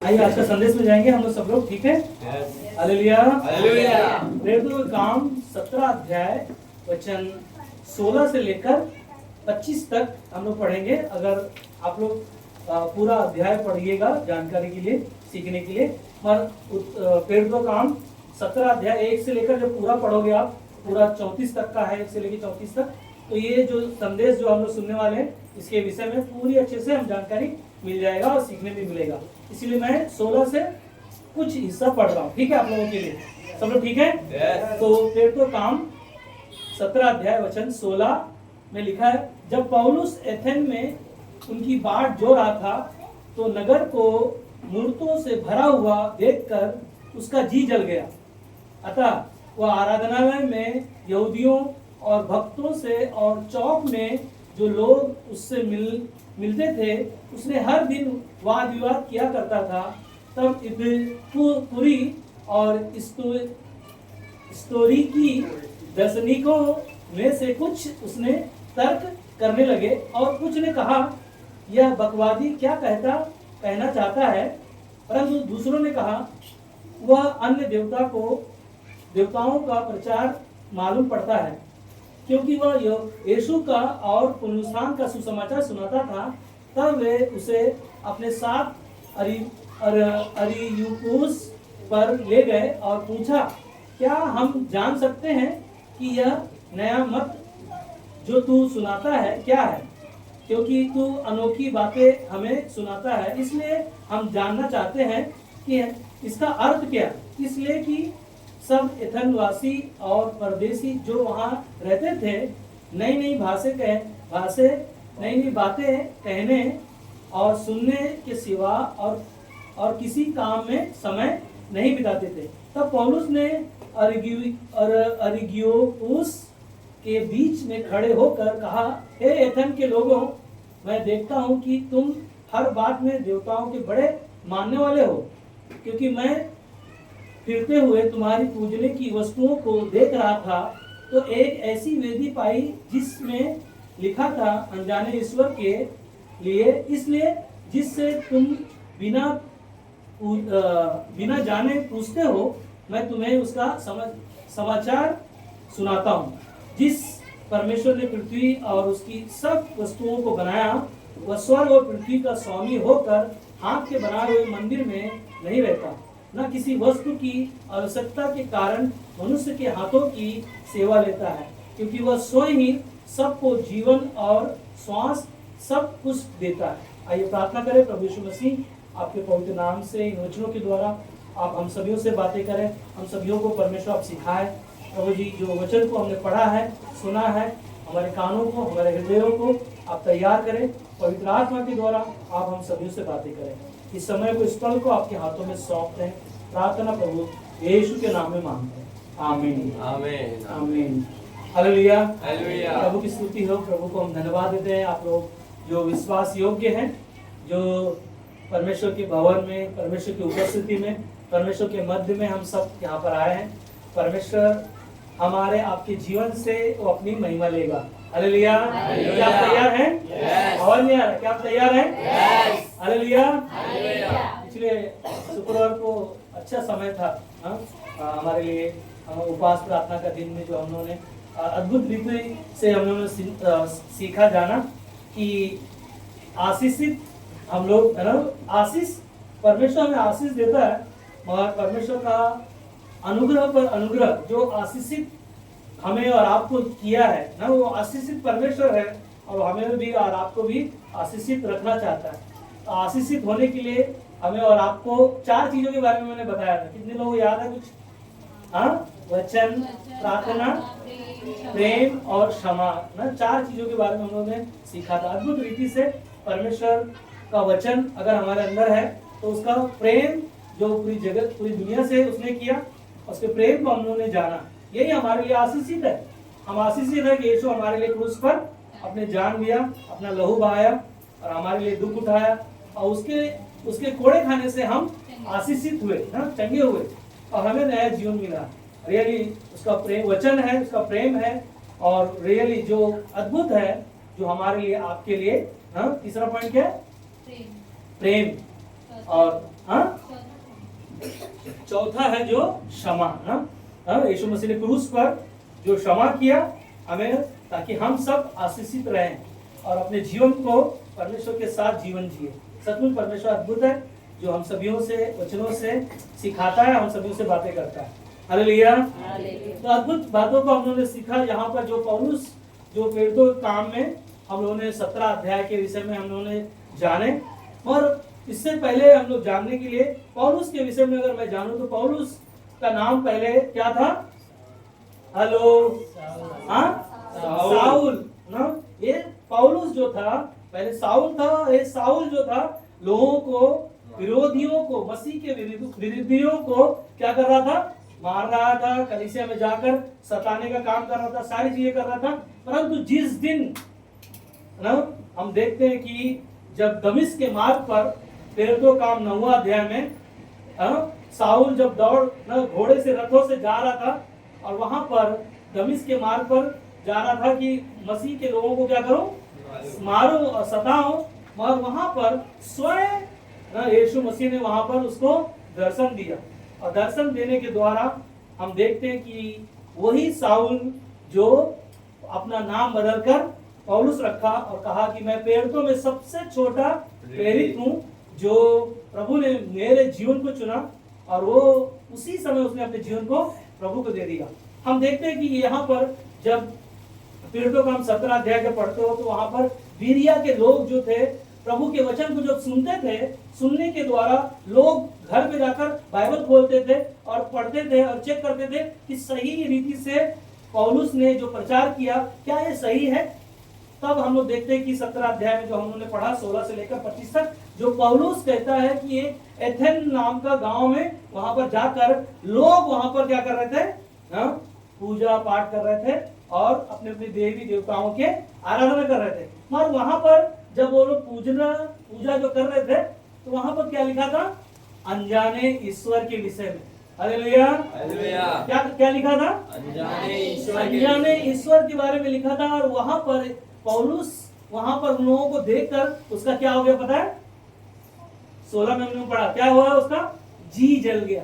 आइए आज का संदेश में जाएंगे हम लोग सब लोग, ठीक है? Hallelujah hallelujah. प्रेरितों का काम 17 अध्याय वचन 16 से लेकर 25 तक हम लोग पढ़ेंगे। अगर आप लोग पूरा अध्याय पढ़िएगा जानकारी के लिए, सीखने के लिए। और प्रेरितों का काम 17 अध्याय 1 से लेकर जब पूरा पढ़ोगे आप, पूरा 34 तक का है, 1 से लेकर 34 तक, तो ये जो संदेश जो हम लोग सुनने वाले हैं इसके विषय में पूरी अच्छे से हम जानकारी मिल जाएगा और सीखने भी मिलेगा। इसीलिए मैं 16 से कुछ हिस्सा पढ़ रहा हूँ, ठीक है? आप लोगों के लिए सब लोग ठीक है? तो प्रेरितों काम 17 अध्याय वचन 16 में लिखा है, जब पौलुस एथेन में उनकी बाट जो रहा था तो नगर को मूर्तों से भरा हुआ देखकर उसका जी जल गया। अतः वह आराधनालय में यहूदियों और भक्तों से और चौक में जो लोग उससे मिलते थे उसने हर दिन वाद विवाद किया करता था। तब इब्पुरी और स्टोरी की दर्शनिकों में से कुछ उसने तर्क करने लगे और कुछ ने कहा यह बकवादी क्या कहना चाहता है, परंतु दूसरों ने कहा वह अन्य देवताओं का प्रचार मालूम पड़ता है, क्योंकि वह यीशु का और पुनरुत्थान का सुसमाचार सुनाता था। तब वे उसे अपने साथ अरियुपुस पर ले गए और पूछा, क्या हम जान सकते हैं कि यह नया मत जो तू सुनाता है क्या है? क्योंकि तू अनोखी बातें हमें सुनाता है, इसलिए हम जानना चाहते हैं कि इसका अर्थ क्या। इसलिए कि सब एथेनवासी और परदेशी जो वहाँ रहते थे नई नई बातें कहने और सुनने के सिवा और किसी काम में समय नहीं बिताते थे। तब पौलुस ने अरियुपुस के बीच में खड़े होकर कहा, हे एथेन के लोगों, मैं देखता हूँ कि तुम हर बात में देवताओं के बड़े मानने वाले हो, क्योंकि मैं फिरते हुए तुम्हारी पूजने की वस्तुओं को देख रहा था तो एक ऐसी वेदी पाई जिसमें लिखा था अनजाने ईश्वर के लिए, इसलिए जिससे तुम बिना जाने पूछते हो, मैं तुम्हें उसका समाचार सुनाता हूँ। जिस परमेश्वर ने पृथ्वी और उसकी सब वस्तुओं को बनाया, वह स्वर्ग और पृथ्वी का स्वामी होकर हाथ के बनाए हुए मंदिर में नहीं रहता, न किसी वस्तु की आवश्यकता के कारण मनुष्य के हाथों की सेवा लेता है, क्योंकि वह स्वयं ही सबको जीवन और श्वास सब कुछ देता है। आइए प्रार्थना करें। प्रभु यीशु मसीह, आपके पवित्र नाम से इन वचनों के द्वारा आप हम सभी से बातें करें, हम सभी को परमेश्वर आप सिखाए। प्रभु जी, जो वचन को हमने पढ़ा है, सुना है, हमारे कानों को, हमारे हृदयों को आप तैयार करें। पवित्र आत्मा के द्वारा आप हम सभी से बातें करें। इस समय को, इस पल को आपके हाथों में सौंपते हैं। प्रार्थना प्रभु यीशु के नाम में मांगते हैं, आमीन आमीन आमीन। Hallelujah hallelujah. प्रभु की स्तुति हो। प्रभु को हम धन्यवाद देते हैं। आप लोग जो विश्वास योग्य हैं, जो परमेश्वर के भवन में, परमेश्वर की उपस्थिति में, परमेश्वर के मध्य में हम सब यहाँ पर आए हैं। परमेश्वर हमारे आपके जीवन से वो अपनी महिमा लेगा। हालेलुया। क्या आप तैयार हैं? और नहीं आ रहा? क्या आप तैयार हैं? हालेलुया। पिछले शुक्रवार को अच्छा समय था हमारे लिए, उपवास प्रार्थना का दिन में जो हम लोगों ने अद्भुत रीति से हम लोगों ने सीखा जाना कि आशीषित हम लोग है ना। आशीष परमेश्वर हमें आशीष देता है, मगर परमेश्वर का अनुग्रह पर अनुग्रह जो आशीषित हमें और आपको किया है ना, वो आशीषित परमेश्वर है और हमें भी और आपको भी आशीषित रखना चाहता है। तो आशीषित होने के लिए हमें और आपको 4 चीजों के बारे में मैंने बताया था। कितने लोगों को याद है कुछ? हाँ, वचन, प्रार्थना, प्रेम और क्षमा ना, 4 चीजों के बारे में हम लोगों ने सीखा था अद्भुत रीति से। परमेश्वर का वचन अगर हमारे अंदर है तो उसका प्रेम जो पूरी जगत, पूरी दुनिया से उसने किया, उसके प्रेम को हम लोगों ने जाना, यही हमारे लिए आशीषित है। हम आशीषित है कि यीशु हमारे लिए क्रूस पर अपने जान दिया, अपना लहू बहाया और हमारे लिए दुख उठाया, और उसके कोड़े खाने से हम आशीषित हुए ना, चंगे हुए और हमें नया जीवन मिला। रियली उसका प्रेम वचन है, उसका प्रेम है, और रियली जो अद्भुत है जो हमारे लिए, आपके लिए। हाँ, तीसरा पॉइंट क्या है? प्रेम। और हाँ, चौथा है जो क्षमा ना, यीशु मसीह ने क्रूस पर जो क्षमा किया हमें, ताकि हम सब आशीषित रहें और अपने जीवन को परमेश्वर के साथ जीवन जिए। सचमुच परमेश्वर अद्भुत है, जो हम सभियों से वचनों से सिखाता है, हम सभियों से बातें करता है। हालेलुया। तो अद्भुत बातों को हम लोगों ने सीखा। यहाँ पर जो पौलुस जो प्रेरितों के काम में हम लोगों ने 17 अध्याय के विषय में हम लोगों ने जाने, और इससे पहले हम लोग जानने के लिए पौलुस के विषय में अगर मैं जानूं तो पौलुस का नाम पहले क्या था? हेलो, हाँ, साउल ना। ये पौलुस जो था पहले साउल था। ये साउल जो था लोगों को, विरोधियों को, मसीह के विरोधियों को क्या कर रहा था? मार रहा था, कलीसिया में जाकर सताने का काम कर रहा था, सारी चीजें कर रहा था। परंतु जिस दिन ना हम देखते हैं कि जब दमिश्क के मार्ग पर प्रेरितों काम 9वां अध्याय में साउल जब दौड़ ना घोड़े से, रथों से जा रहा था और वहां पर दमिश्क के मार्ग पर जा रहा था कि मसीह के लोगों को क्या करो? मारो और सताओ। और वहां पर स्वयं यीशु मसीह ने वहां पर उसको दर्शन दिया, और दर्शन देने के द्वारा हम देखते हैं कि वही साउल जो अपना नाम बदलकर पौलुस रखा और कहा कि मैं प्रेरितों में सबसे छोटा प्रेरित हूँ, जो प्रभु ने मेरे जीवन को चुना, और वो उसी समय उसने अपने जीवन को प्रभु को दे दिया। हम देखते हैं कि यहाँ पर जब प्रेरितों का हम 17 अध्याय के पढ़ते हो तो वहां पर बीरिया के लोग जो थे प्रभु के वचन को जब सुनते थे, सुनने के द्वारा लोग घर में जाकर बाइबल खोलते थे और पढ़ते थे और चेक करते थे कि सही रीति से पौलुस ने जो प्रचार किया क्या ये सही है। तब हम लोग देखते हैं कि 17 अध्याय में जो हम लोगों ने पढ़ा 16 से लेकर 25 तक, जो पौलुस कहता है कि ये एथेन नाम का गांव में वहां पर जाकर लोग वहां पर क्या कर रहे थे? पूजा पाठ कर रहे थे और अपने अपने देवी देवताओं के आराधना कर रहे थे। मगर वहां पर जब वो लोग पूजा जो कर रहे थे तो वहां पर क्या लिखा था? अनजाने ईश्वर के विषय में। हालेलुया। क्या लिखा था? अनजाने ईश्वर के बारे में लिखा था। और वहां पर पौलुस वहां पर उन लोगों को देखकर उसका क्या हो गया पता है? 16 में हमने पढ़ा, क्या हुआ उसका? जी जल गया।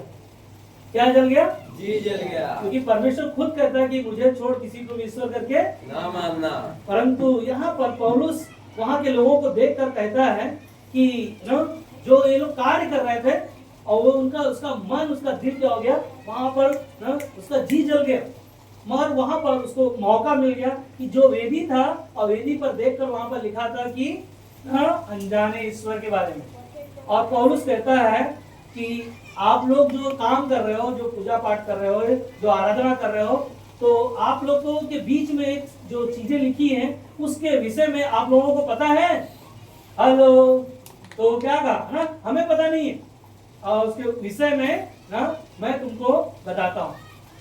क्या जल गया? जी जल गया। क्योंकि परमेश्वर खुद कहता है कि मुझे छोड़ किसी को भी ईश्वर करके ना मानना। परंतु यहाँ पर पौलुस वहां के लोगों को देखकर कहता है कि जो ये लोग कार्य कर रहे थे और वो उसका मन, उसका दिल क्या हो गया? वहां पर उसका जी जल गया। मगर वहां पर उसको मौका मिल गया कि जो वेदी था, और वेदी पर देखकर वहां पर लिखा था कि अनजाने ईश्वर के बारे में। और पौलुस कहता है कि आप लोग जो काम कर रहे हो, जो पूजा पाठ कर रहे हो, जो आराधना कर रहे हो, तो आप लोगों के बीच में एक जो चीजें लिखी हैं उसके विषय में आप लोगों को पता है? हेलो। तो क्या कहा ना, हमें पता नहीं है, और उसके विषय में ना मैं तुमको बताता हूँ।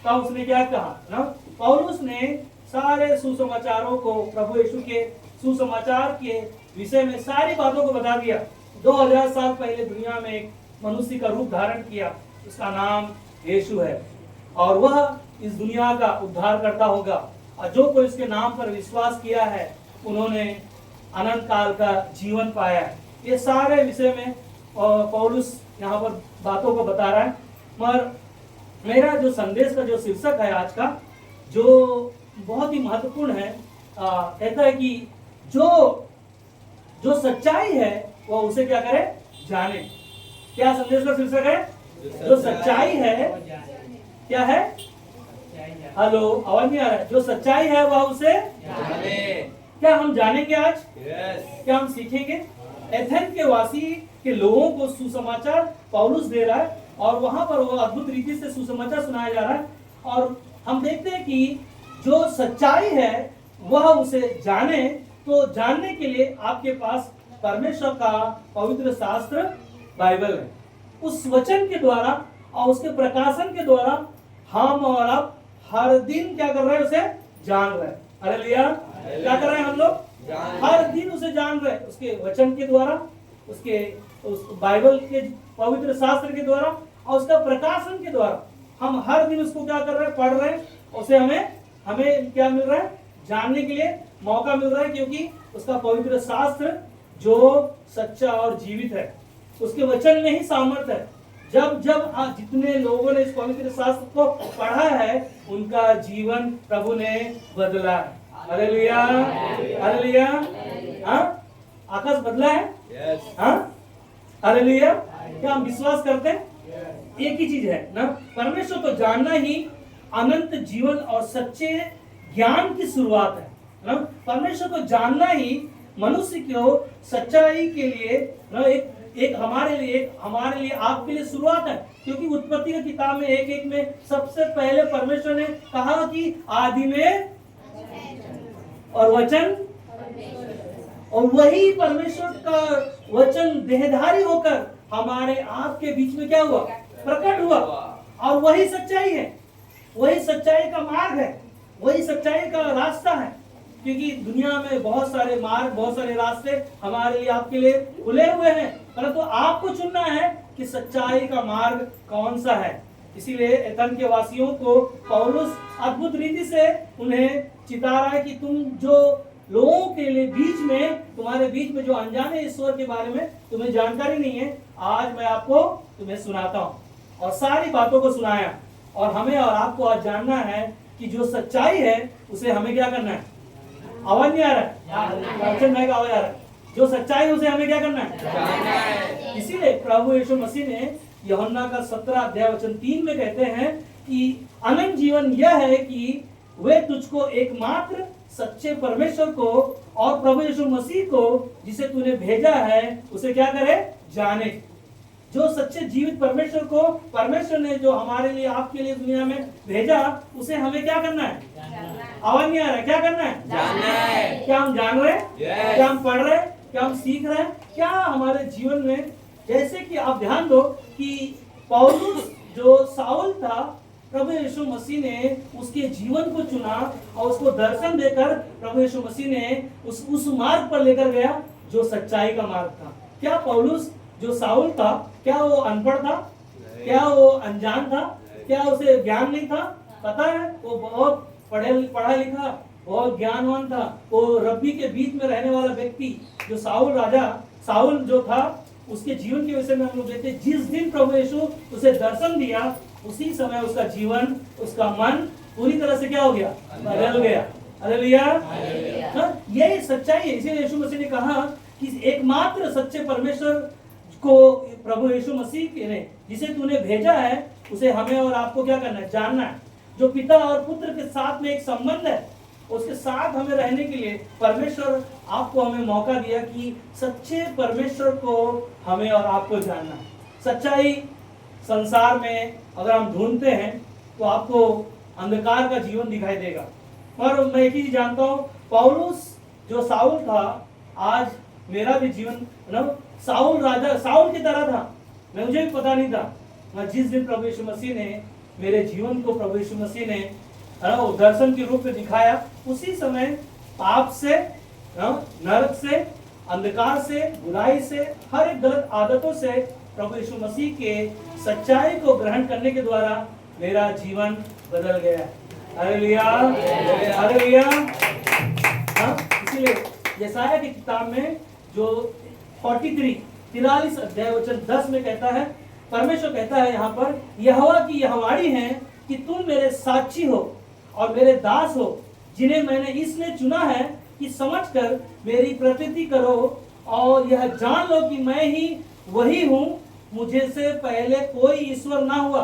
तब उसने क्या कहा ना, पौलुस ने सारे सुसमाचारों को, प्रभु यीशु के सुसमाचार के विषय में सारी बातों को बता दिया। 2000 साल पहले दुनिया में एक मनुष्य का रूप धारण किया, उसका नाम यीशु है, और वह इस दुनिया का उद्धार करता होगा। और जो कोई उसके नाम पर विश्वास किया है उन्होंने अनंत काल का जीवन पाया है। ये सारे विषय में पौलुस यहाँ पर बातों को बता रहा है। मगर मेरा जो संदेश का जो शीर्षक है आज का, जो बहुत ही महत्वपूर्ण है, कहता है कि जो सच्चाई है वो उसे क्या करे? जाने। क्या संदेश का शीर्षक है? जो सच्चाई है क्या है? हेलो, आवाज नहीं आ रहा है? जो सच्चाई है वह उसे जाने। क्या हम जानेंगे आज? क्या हम सीखेंगे? एथेन के वासी के लोगों को सुसमाचार पौलुस दे रहा है, और वहां पर वो अद्भुत रीति से सुसमाचार सुनाया जा रहा है। और हम देखते हैं कि जो सच्चाई है वह उसे जाने। तो जानने के लिए आपके पास परमेश्वर का पवित्र शास्त्र बाइबल है। उस वचन के द्वारा और उसके प्रकाशन के द्वारा हम और आप हर दिन क्या कर रहे हैं? उसे जान रहे हैं। हालेलुया। क्या कर रहे हैं हम लोग? हर दिन उसे जान रहे हैं, उसके वचन के द्वारा, उस बाइबल के पवित्र शास्त्र के द्वारा और उसका प्रकाशन के द्वारा हम हर दिन उसको क्या कर रहे हैं? पढ़ रहे हैं। उसे हमें क्या मिल रहा है? जानने के लिए मौका मिल रहा है, क्योंकि उसका पवित्र शास्त्र जो सच्चा और जीवित है, उसके वचन में ही सामर्थ्य है। जब जब जितने लोगों ने इस पवित्र शास्त्र को पढ़ा है उनका जीवन प्रभु ने बदला है। Hallelujah, hallelujah. हाँ, आकाश बदला है। यस। हाँ, हालेलुया। क्या हम विश्वास करते हैं? एक ही चीज है ना, परमेश्वर को जानना ही अनंत जीवन और सच्चे ज्ञान की शुरुआत है ना। परमेश्वर को जानना ही मनुष्य को सच्चाई के लिए ना एक हमारे लिए आपके लिए शुरुआत है। क्योंकि उत्पत्ति की किताब में एक में सबसे पहले परमेश्वर ने कहा कि आदि में और वचन, और वही परमेश्वर का वचन देहधारी होकर हमारे आपके बीच में क्या हुआ? प्रकट हुआ। और वही सच्चाई है, वही सच्चाई का मार्ग है, वही सच्चाई का रास्ता है। क्योंकि दुनिया में बहुत सारे मार्ग, बहुत सारे रास्ते हमारे लिए आपके लिए खुले हुए हैं, परंतु आपको चुनना है कि सच्चाई का मार्ग कौन सा है। इसीलिए एथेंस के वासियों को पौलुस अद्भुत रीति से उन्हें चिता रहा है कि तुम जो लोगों के लिए बीच में, तुम्हारे बीच में जो अनजाने ईश्वर के बारे में तुम्हें जानकारी नहीं है, आज मैं आपको तुम्हें सुनाता हूँ। और सारी बातों को सुनाया। और हमें और आपको आज जानना है कि जो सच्चाई है उसे हमें क्या करना है। आवाज नहीं आ रहा है? आवाज आ रहा है? जो सच्चाई है उसे हमें क्या करना है? जानना है। इसीलिए प्रभु यीशु मसीह ने यूहन्ना का 17 अध्याय वचन 3 में कहते हैं कि अनंत जीवन यह है कि वे तुझको एकमात्र सच्चे परमेश्वर को और प्रभु यीशु मसीह को जिसे तूने भेजा है उसे क्या करे? जाने। जो सच्चे जीवित परमेश्वर को परमेश्वर ने जो हमारे लिए आपके लिए दुनिया में भेजा उसे हमें क्या करना है? आवाज नहीं आ रहा है? क्या करना है? जानना है। क्या हम जान रहे हैं? Yes. क्या हम पढ़ रहे हैं? क्या हम सीख रहे हैं? क्या हमारे जीवन में, जैसे कि आप ध्यान दो कि पौलुस जो साउल था, प्रभु यीशु मसीह ने उसके जीवन को चुना और उसको दर्शन देकर प्रभु यीशु मसीह ने उस मार्ग पर लेकर गया जो सच्चाई का मार्ग था। क्या पौलुस जो साउल था, क्या वो अनपढ़ था? क्या वो अनजान था? क्या उसे ज्ञान नहीं था? पता है, वो बहुत पढ़ा लिखा, बहुत ज्ञानवान था। वो रब्बी के बीच में रहने वाला व्यक्ति जो साउल जो था, उसके जीवन के विषय में हम लोग देखते हैं, जिस दिन प्रभु यीशु उसे दर्शन दिया उसी समय उसका जीवन, उसका मन पूरी तरह से क्या हो गया? बदल गया। हालेलुया। यही सच्चाई है। इसीलिए यीशु मसीह ने कहा कि एकमात्र सच्चे परमेश्वर को प्रभु यीशु मसीह ने जिसे तूने भेजा है उसे हमें और आपको क्या करना है? जानना है। जो पिता और पुत्र के साथ में एक संबंध है, उसके साथ हमें रहने के लिए परमेश्वर आपको हमें मौका दिया कि सच्चे परमेश्वर को हमें और आपको जानना है। सच्चाई संसार में अगर हम ढूंढते हैं तो आपको अंधकार का जीवन दिखाई देगा। और मैं एक ही जानता हूँ, पौलुस जो साउल था, आज मेरा भी जीवन ना साउल की तरह था। मुझे भी पता नहीं था, मैं जिस दिन प्रभु यीशु मसीह ने मेरे जीवन को प्रभु यीशु मसीह ने दर्शन के रूप में दिखाया, उसी समय पाप से, नरक से, अंधकार से, बुराई से, हर एक गलत आदतों से प्रभु यीशु मसीह के सच्चाई को ग्रहण करने के द्वारा मेरा जीवन बदल गया। Hallelujah, hallelujah. इसीलिए यशायाह की किताब में जो 43 अध्याय वचन 10 में कहता है, परमेश्वर कहता है यहाँ पर, यहोवा की यह वाणी है कि तुम मेरे साक्षी हो और मेरे दास हो, जिन्हें मैंने इसलिए चुना है कि समझकर मेरी प्रतीति करो और यह जान लो कि मैं ही वही हूँ, मुझे से पहले कोई ईश्वर ना हुआ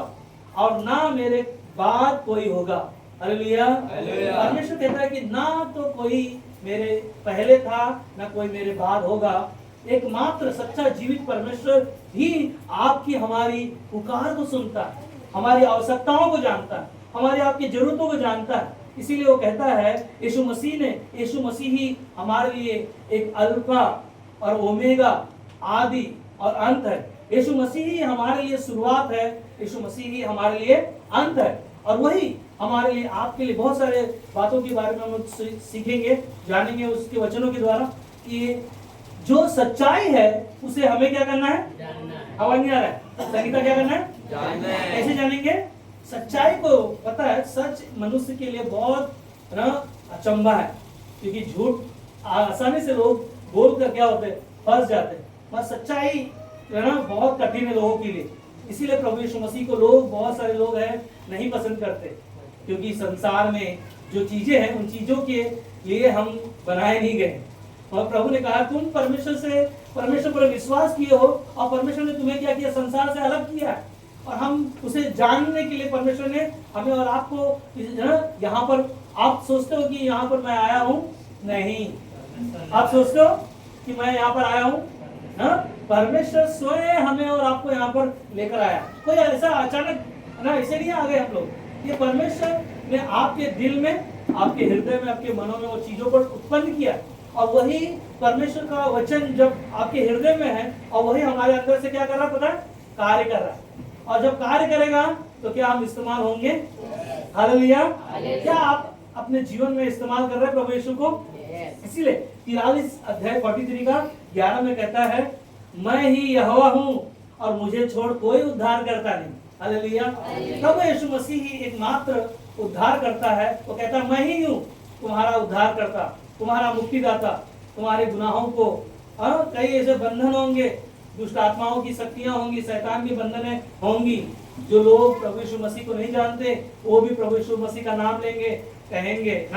और ना मेरे बाद कोई होगा। हालेलुया। परमेश्वर कहता है कि ना तो कोई मेरे पहले था, ना कोई मेरे बाद होगा। एकमात्र सच्चा जीवित परमेश्वर ही आपकी हमारी पुकार को सुनता है, हमारी आवश्यकताओं को जानता है, हमारी आपकी जरूरतों को जानता है। इसीलिए वो कहता है, यीशु मसीह ही हमारे लिए एक अल्फा और ओमेगा, आदि और अंत है। यीशु मसीह ही हमारे लिए शुरुआत है, यीशु मसीह ही हमारे लिए अंत है। और वही हमारे लिए, आपके लिए बहुत सारे बातों के बारे में हम सीखेंगे, जानेंगे उसके वचनों के द्वारा कि जो सच्चाई है उसे हमें क्या करना है? आवाज नहीं आ रहा है? संगीता क्या करना है? जानना है। कैसे जानेंगे सच्चाई को? पता है, सच मनुष्य के लिए बहुत ना अचंभा है, क्योंकि झूठ आसानी से लोग बोल कर क्या होते हैं? फंस जाते हैं। पर सच्चाई ना बहुत कठिन है लोगों के लिए। इसीलिए प्रभु यीशु मसीह को लोग, बहुत सारे लोग हैं, नहीं पसंद करते, क्योंकि संसार में जो चीजें हैं उन चीजों के लिए हम बनाए नहीं गए। और प्रभु ने कहा तुम परमेश्वर पर विश्वास किए हो और परमेश्वर ने तुम्हें क्या किया, संसार से अलग किया है, और हम उसे जानने के लिए परमेश्वर ने हमें और आपको यहाँ पर, आप सोचते हो कि यहाँ पर मैं आया हूँ, नहीं, आप सोचते हो कि मैं यहाँ पर आया हूँ, परमेश्वर स्वयं हमें और आपको यहाँ पर लेकर आया। कोई ऐसा अचानक ना ऐसे नहीं आ गए हम लोग, ये परमेश्वर ने आपके दिल में, आपके हृदय में, आपके मनों में वो चीजों को उत्पन्न किया, और वही परमेश्वर का वचन जब आपके हृदय में है और वही हमारे अंदर से क्या कर रहा है, पता है, कार्य कर रहा है। और जब कार्य करेगा तो क्या हम इस्तेमाल होंगे? हालेलुया। क्या आप अपने जीवन में इस्तेमाल कर रहे हैं प्रभु यीशु को? इसीलिए 43 अध्याय 43 का 11 में कहता है, मैं ही यहोवा हूँ और मुझे छोड़ कोई उद्धार करता नहीं। हालेलुया। प्रभु यीशु मसीह ही एकमात्र उद्धार करता है। वो कहता है मैं ही हूँ तुम्हारा उद्धार करता, तुम्हारा मुक्तिदाता, तुम्हारे गुनाहों को, कई ऐसे बंधन होंगे, दुष्ट आत्माओं की शक्तियां होंगी, शैतान की बंधनें होंगी। जो लोग प्रभु यीशु मसीह को नहीं जानते वो भी प्रभु यीशु मसीह का नाम लेंगे, कहेंगे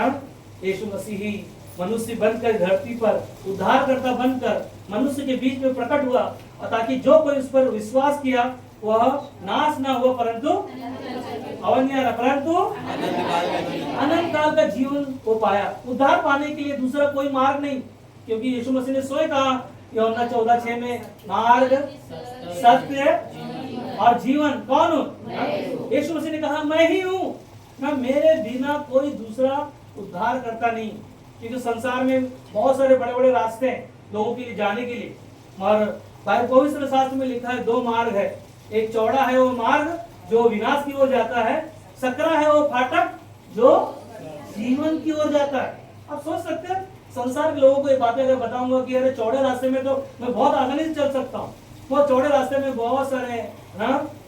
यीशु मसीह ही मनुष्य बनकर धरती पर उद्धारकर्ता बनकर मनुष्य के बीच में प्रकट हुआ, और ताकि जो कोई उस पर विश्वास किया वह नाश ना हुआ परंतु अनंत काल का जीवन को पाया। उद्धार पाने के लिए दूसरा कोई मार्ग नहीं, क्योंकि यीशु मसीह ने स्वयं कहा यूहन्ना 14:6 में, मार्ग, सत्य और जीवन कौन हूँ? यीशु मसीह ने कहा मैं ही हूँ, मैं, मेरे बिना कोई दूसरा उद्धार करता नहीं। क्योंकि संसार में बहुत सारे बड़े बड़े रास्ते हैं लोगों के लिए जाने के लिए, और पवित्र शास्त्र में लिखा है 2 मार्ग है, एक चौड़ा है वो मार्ग जो विनाश की ओर जाता है, सकरा है वो फाटक जो जीवन की ओर जाता है। आप सोच सकते हैं संसार के लोगों को ये बातें अगर बताऊंगा कि अरे चौड़े रास्ते में तो मैं बहुत आसानी से चल सकता हूँ, वो चौड़े रास्ते में बहुत सारे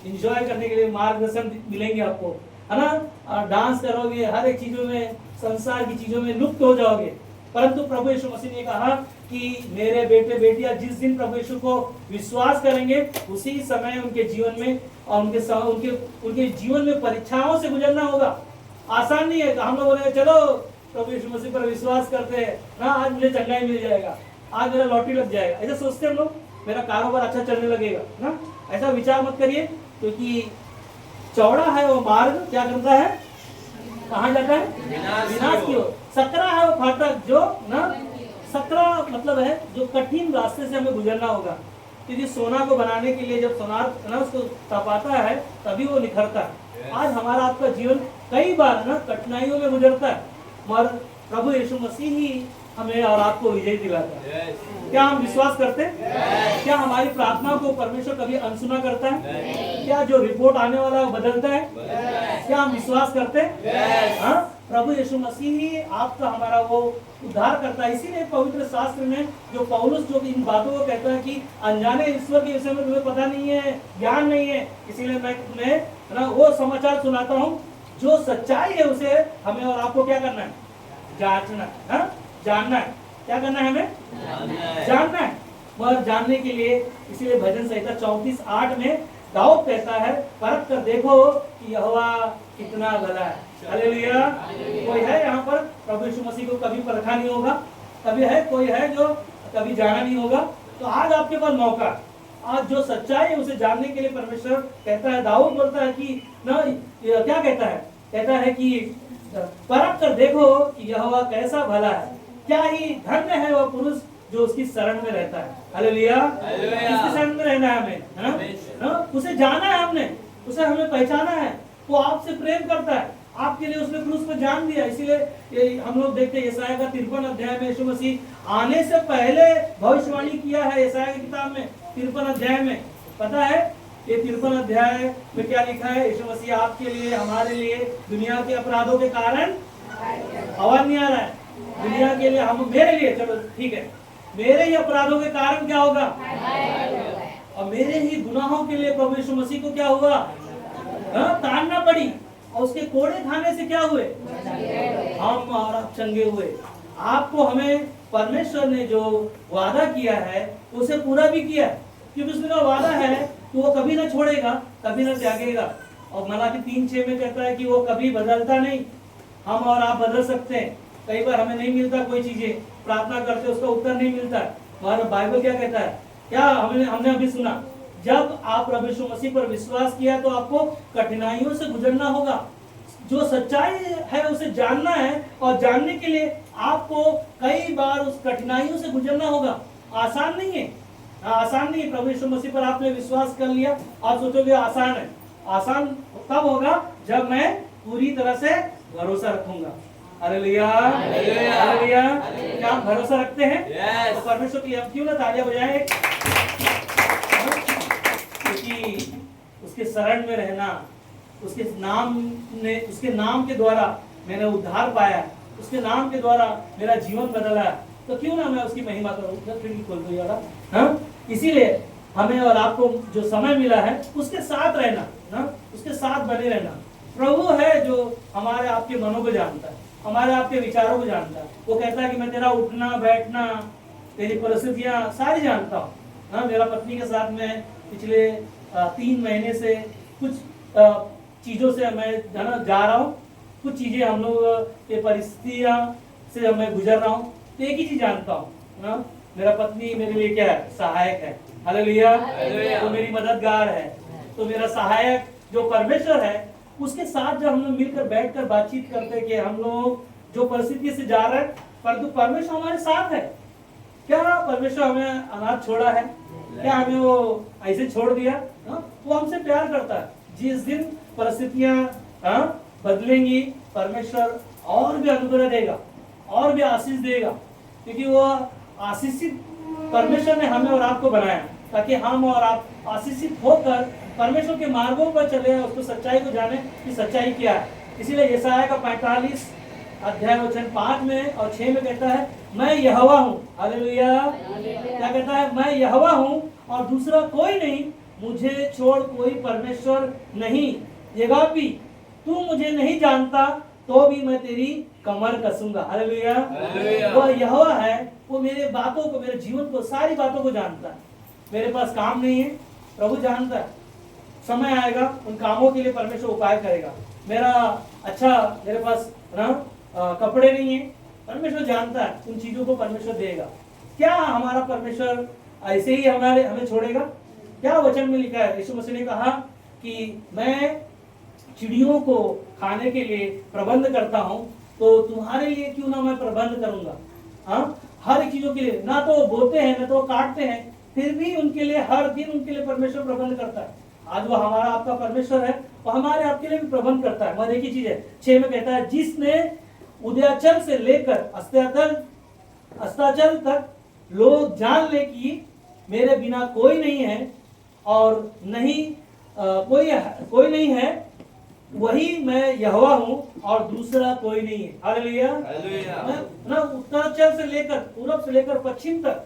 एंजॉय करने के लिए मार्गदर्शन मिलेंगे आपको, है ना, डांस करोगे, हर एक चीजों में, संसार की चीजों में लुप्त हो जाओगे। परंतु प्रभु यीशु मसीह ने कहा कि मेरे बेटे बेटियां जिस दिन प्रभु यीशु को विश्वास करेंगे उसी समय उनके जीवन में और उनके जीवन में परीक्षाओं से गुजरना होगा। आसान नहीं है। हम लोग बोलेंगे चलो प्रभु यीशु मसीह पर विश्वास करते हैं ना, आज मुझे चंगाई मिल जाएगा, आज मेरा लॉटरी लग जाएगा, ऐसा सोचते हम लोग, मेरा कारोबार अच्छा चलने लगेगा ना, ऐसा विचार मत करिए। क्योंकि चौड़ा है वो मार्ग, क्या करता है, कहाँ जाता है, विनाश की ओर। सकरा है वो फाटक जो सकरा मतलब है जो कठिन रास्ते से हमें गुजरना होगा। क्योंकि सोना को बनाने के लिए जब सोनार उसको तपाता है तभी वो निखरता है। आज हमारा आपका जीवन कई बार कठिनाइयों में गुजरता है, मगर प्रभु यीशु मसीह ही हमें और आपको विजय दिलाता है। क्या हम विश्वास करते हैं? क्या हमारी प्रार्थना को परमेश्वर कभी अनसुना करता है? क्या जो रिपोर्ट आने वाला है वो बदलता है? क्या हम विश्वास करते हैं? प्रभु यीशु मसीह ही आपका हमारा वो उद्धार करता है। इसीलिए पवित्र शास्त्र में जो पौलुस जो इन बातों को कहता है कि अनजाने ईश्वर के विषय में तुम्हें पता नहीं है, ज्ञान नहीं है, इसीलिए मैं तुम्हें वो समाचार सुनाता हूँ जो सच्चाई है, उसे हमें और आपको क्या करना है, जांचना है, जानना है। क्या करना है हमें? जानना है। और जानने के लिए इसीलिए भजन संहिता 34:8 में दाऊद कहता है, परख कर देखो कि यहोवा कितना भला है। हालेलुया। कोई है यहाँ पर प्रभु यीशु मसीह को कभी परखा नहीं होगा? कभी है कोई है जो कभी जाना नहीं होगा? तो आज आपके पास मौका, आज जो सच्चाई है उसे जानने के लिए परमेश्वर कहता है, दाऊद बोलता है कि क्या कहता है, कहता है कि परख कर देखो कि यहोवा कैसा भला है, क्या ही धन्य है वह पुरुष जो उसकी शरण में रहता है। हालेलुया। किसकी शरण में रहना है हमें? उसे जाना है हमने, उसे हमें पहचाना है। वो आपसे प्रेम करता है, आपके लिए उसने क्रूस पर जान दिया। इसीलिए हम लोग देखते हैं यशायाह का 53 अध्याय में यीशु मसीह आने से पहले भविष्यवाणी किया है। यशायाह की किताब में 53 अध्याय में पता है ये 53 अध्याय में क्या लिखा है? यीशु मसीह आपके लिए, हमारे लिए दुनिया के अपराधों के कारण, आवाज नहीं आ रहा है, दुनिया के लिए, हम मेरे लिए, चलो ठीक है, मेरे ही अपराधों के कारण क्या होगा, और मेरे ही गुनाहों के लिए प्रभु यीशु मसीह को क्या हुआ, ताड़ना पड़ी, और उसके कोड़े खाने से क्या हुए, हम और आप चंगे हुए। आपको हमें परमेश्वर ने जो वादा किया है उसे पूरा भी किया, क्योंकि उसने वादा है कि वो कभी ना छोड़ेगा, कभी ना त्यागेगा। और मलाकी 3:6 में कहता है कि वो कभी बदलता नहीं। हम और आप बदल सकते हैं। कई बार हमें नहीं मिलता कोई चीजें, प्रार्थना करते उसका उत्तर नहीं मिलता है, मगर बाइबल क्या कहता है, क्या हमने अभी सुना, जब आप प्रभु यीशु मसीह पर विश्वास किया तो आपको कठिनाइयों से गुजरना होगा। जो सच्चाई है उसे जानना है, और जानने के लिए आपको कई बार उस कठिनाइयों से गुजरना होगा। आसान नहीं है, आसान नहीं है। प्रभु यीशु मसीह पर आपने विश्वास कर लिया, आप सोचोगे आसान है। आसान तब होगा जब मैं पूरी तरह से भरोसा रखूंगा। Hallelujah, hallelujah. क्या आप भरोसा रखते हैं? Yes. तो परमेश्वर की हम क्यों ना तालियां बजाएं? क्योंकि उसके शरण में रहना, उसके नाम के द्वारा मैंने उद्धार पाया, उसके नाम के द्वारा मेरा जीवन बदला, तो क्यों ना मैं उसकी महिमा करूं। खिड़की खोल दो यार। हाँ, इसीलिए हमें और आपको जो समय मिला है उसके साथ रहना, हाँ, उसके साथ बने रहना। प्रभु है जो हमारे आपके मनों को जानता है, हमारे आपके विचारों को जानता है। वो कहता है कि मैं तेरा उठना बैठना, तेरी परिस्थितियां सारी जानता हूँ। हाँ, मेरा पत्नी के साथ में पिछले 3 महीने से कुछ चीज़ों से मैं जा रहा हूँ, कुछ चीज़ें हम लोग के परिस्थितियाँ से मैं गुजर रहा हूँ। तो एक ही चीज़ जानता हूँ, हाँ, मेरा पत्नी मेरे लिए क्या है, सहायक है। हालेलुया, तो मेरी मददगार है। तो मेरा सहायक जो परमेश्वर है, उसके साथ जब हम लोग मिलकर बैठकर बातचीत करते हैं कि हम लोग जो परिस्थिति से जा रहे हैं, परंतु परमेश्वर हमारे साथ है। क्या परमेश्वर हमें अनाथ छोड़ा है? क्या हमें वो ऐसे छोड़ दिया? वो हमसे प्यार करता है। जिस दिन परिस्थितियां बदलेंगी, परमेश्वर और भी अनुग्रह देगा, और भी आशीष देगा, क्योंकि वो आशीषित परमेश्वर ने हमें और आपको बनाया ताकि हम और आप आशीषित होकर परमेश्वर के मार्गों पर चले, उसको सच्चाई को जाने कि सच्चाई क्या है। इसीलिए यशायाह का 45 अध्याय वचन 5 में और 6 में कहता है, मैं यहोवा हूँ। हालेलुया, क्या कहता है? मैं यहोवा हूँ और दूसरा कोई नहीं, मुझे छोड़ कोई परमेश्वर नहीं। यद्यपि तू मुझे नहीं जानता तो भी मैं तेरी कमर कसूंगा। हालेलुया, वो यहोवा है, वो मेरे बातों को, मेरे जीवन को, सारी बातों को जानता है। मेरे पास काम नहीं है, प्रभु जानता है। समय आएगा, उन कामों के लिए परमेश्वर उपाय करेगा। मेरे पास कपड़े नहीं है, परमेश्वर जानता है, उन चीजों को परमेश्वर देगा। क्या हमारा परमेश्वर ऐसे ही हमें छोड़ेगा? क्या वचन में लिखा है? यीशु मसीह ने कहा कि मैं चिड़ियों को खाने के लिए प्रबंध करता हूं, तो तुम्हारे लिए क्यों ना मैं प्रबंध करूंगा। हाँ, हर चीजों के लिए, ना तो वो बोते हैं ना तो वो काटते हैं, फिर भी उनके लिए हर दिन उनके लिए परमेश्वर प्रबंध करता है। आज वो हमारा आपका परमेश्वर है, वो हमारे आपके लिए भी प्रबंध करता है। मगर एक ही चीज है, 6 में कहता है, जिसने उदयाचल से लेकर अस्ताचल तक लोग जान ले कि मेरे बिना कोई नहीं है और कोई नहीं है, वही मैं यहोवा हूँ और दूसरा कोई नहीं है। हालेलुया, ना उत्तराचल से लेकर पूरब से लेकर पश्चिम तक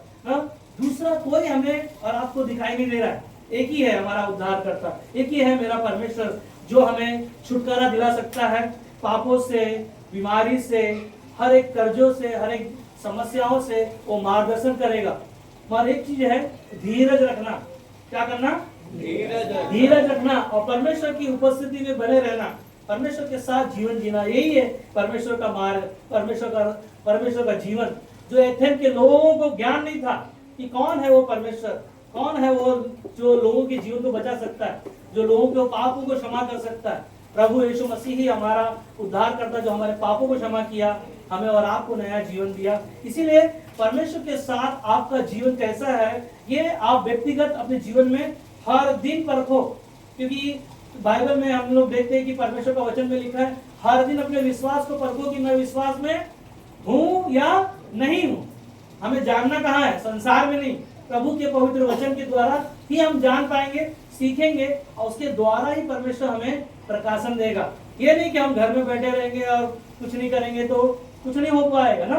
दूसरा कोई हमें और आपको दिखाई नहीं दे रहा है। एक ही है हमारा उद्धार करता, एक ही है मेरा परमेश्वर जो हमें छुटकारा दिला सकता है पापों से, बीमारी से, हर एक कर्जों से, हर एक समस्याओं से वो मार्गदर्शन करेगा। मगर एक चीज है, धीरज रखना। क्या करना? धीरज रखना और परमेश्वर की उपस्थिति में बने रहना, परमेश्वर के साथ जीवन जीना। यही है परमेश्वर का मार्ग, परमेश्वर का जीवन। जो एथेन के लोगों को ज्ञान नहीं था कि कौन है वो परमेश्वर, कौन है वो जो लोगों के जीवन को बचा सकता है, जो लोगों के पापों को क्षमा कर सकता है। प्रभु यीशु मसीह ही हमारा उद्धार करता, जो हमारे पापों को क्षमा किया, हमें और आपको नया जीवन दिया। इसीलिए परमेश्वर के साथ आपका जीवन कैसा है, ये आप व्यक्तिगत अपने जीवन में हर दिन परखो। क्योंकि बाइबल में हम लोग देखते हैं कि परमेश्वर का वचन में लिखा है, हर दिन अपने विश्वास को परखो कि मैं विश्वास में हूँ या नहीं हूँ। हमें जानना कहाँ है? संसार में नहीं, प्रभु के पवित्र वचन के द्वारा ही हम जान पाएंगे, सीखेंगे और उसके द्वारा ही परमेश्वर हमें प्रकाशन देगा। ये नहीं कि हम घर में बैठे रहेंगे और कुछ नहीं करेंगे तो कुछ नहीं हो पाएगा ना,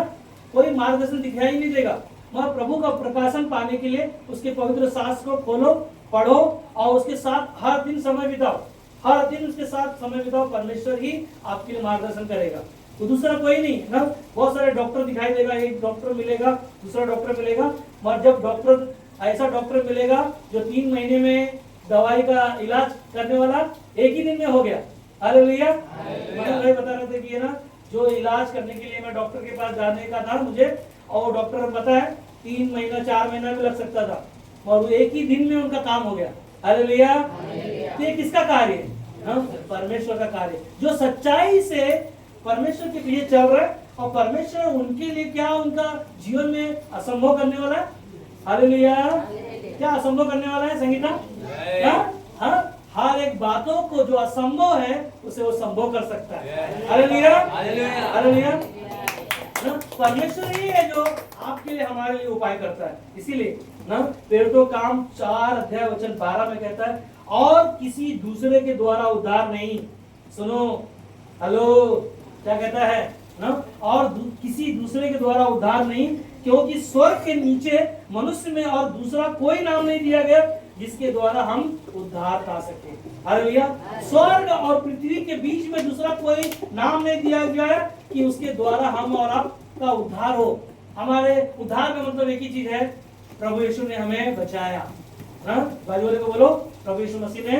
कोई मार्गदर्शन दिखाई नहीं देगा। मगर प्रभु का प्रकाशन पाने के लिए उसके पवित्र शास्त्र को खोलो, पढ़ो और उसके साथ हर दिन समय बिताओ, हर दिन उसके साथ समय बिताओ। परमेश्वर ही आपके लिए मार्गदर्शन करेगा, तो दूसरा कोई नहीं ना। बहुत सारे डॉक्टर दिखाई देगा, एक डॉक्टर मिलेगा, दूसरा डॉक्टर मिलेगा, मगर जब ऐसा डॉक्टर मिलेगा जो 3 महीने में दवाई का इलाज करने वाला एक ही दिन में हो गया। हालेलुया। मतलब भाई बता रहे थे कि ये ना जो इलाज करने के लिए मैं डॉक्टर के पास जाने का था मुझे, और डॉक्टर ने पता है 3 महीना 4 महीना भी लग सकता था, और वो एक ही दिन में उनका काम हो गया। हालेलुया। तो ये किसका कार्य है? परमेश्वर का कार्य, जो सच्चाई से परमेश्वर के पीछे चल रहा है, और परमेश्वर उनके लिए क्या उनका जीवन में असंभव करने वाला है। हालेलुया। क्या असंभव करने वाला है संगीता? क्या? हर एक बातों को जो असंभव है उसे वो संभव कर सकता है। हालेलुया। हालेलुया। परमेश्वर ही है जो आपके लिए हमारे लिए उपाय करता है। इसीलिए ना प्रेरितों काम 4 अध्याय वचन 12 में कहता है, और किसी दूसरे के द्वारा उद्धार नहीं। सुनो, हेलो, क्या कहता है ना? और किसी दूसरे के द्वारा उद्धार नहीं, क्योंकि स्वर्ग के नीचे मनुष्य में और दूसरा कोई नाम नहीं दिया गया जिसके द्वारा हम उद्धार पा सके। हालेलुया। स्वर्ग और पृथ्वी के बीच में दूसरा कोई नाम नहीं दिया गया है कि उसके द्वारा हम और आपका उद्धार हो। हमारे उद्धार का मतलब एक ही चीज है, प्रभु यीशु ने हमें बचाया। भाई वाले को बोलो, प्रभु यीशु मसीह ने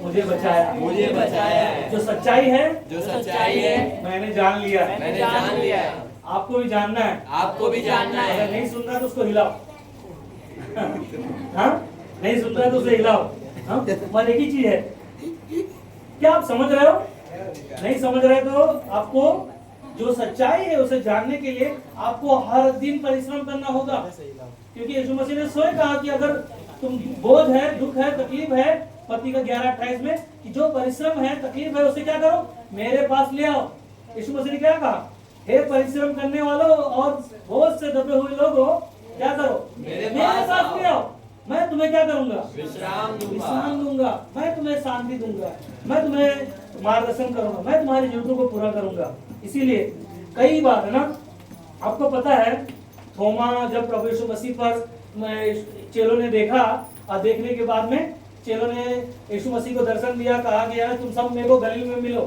मुझे बचाया। जो सच्चाई है मैंने जान लिया है। आपको भी जानना है। अगर नहीं सुन रहा तो उसको हिलाओ। नहीं सुन रहा है तो उसे हिलाओ। पर एक ही चीज है, क्या आप समझ रहे हो? नहीं समझ रहे तो आपको जो सच्चाई है उसे जानने के लिए आपको हर दिन परिश्रम करना होगा। क्योंकि यीशु मसीह ने स्वयं कहा कि अगर तुम बोझ है, दुख है, तकलीफ है, पति का 11:28 में, कि जो परिश्रम है, तकलीफ है, उसे क्या करो, मेरे पास ले आओ। यीशु मसीह ने क्या कहा? हे परिश्रम करने वालों और बोझ से दबे हुए लोगों, क्या करो, मेरे पास ले आओ। मैं तुम्हें क्या करूंगा? विश्राम दूंगा। मैं तुम्हें शांति दूंगा। मैं तुम्हें मार्गदर्शन करूंगा। मैं तुम्हारी जरूरतों को पूरा करूंगा। इसीलिए कई बार है ना, आपको पता है, थोमा जब प्रभु यीशु मसीह पर चेलों ने देखा, और देखने के बाद में चेलों ने यीशु मसीह को दर्शन दिया, कहा गया तुम सब मेरे को गलील में मिलो।